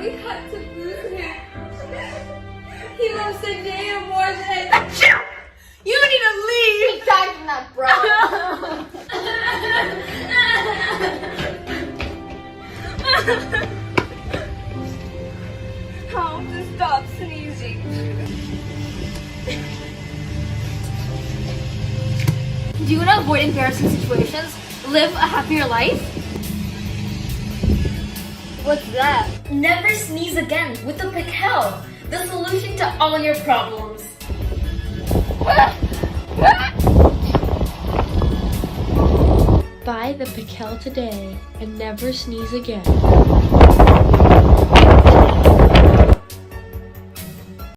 we had to lose him. He loves Zendaya more than... Achoo! You need to leave! He died from that, bro. How to stop sneezing? Do you want to avoid embarrassing situations? Live a happier life? What's that? Never sneeze again with the Pickel, the solution to all your problems. Buy the Pickel today and never sneeze again.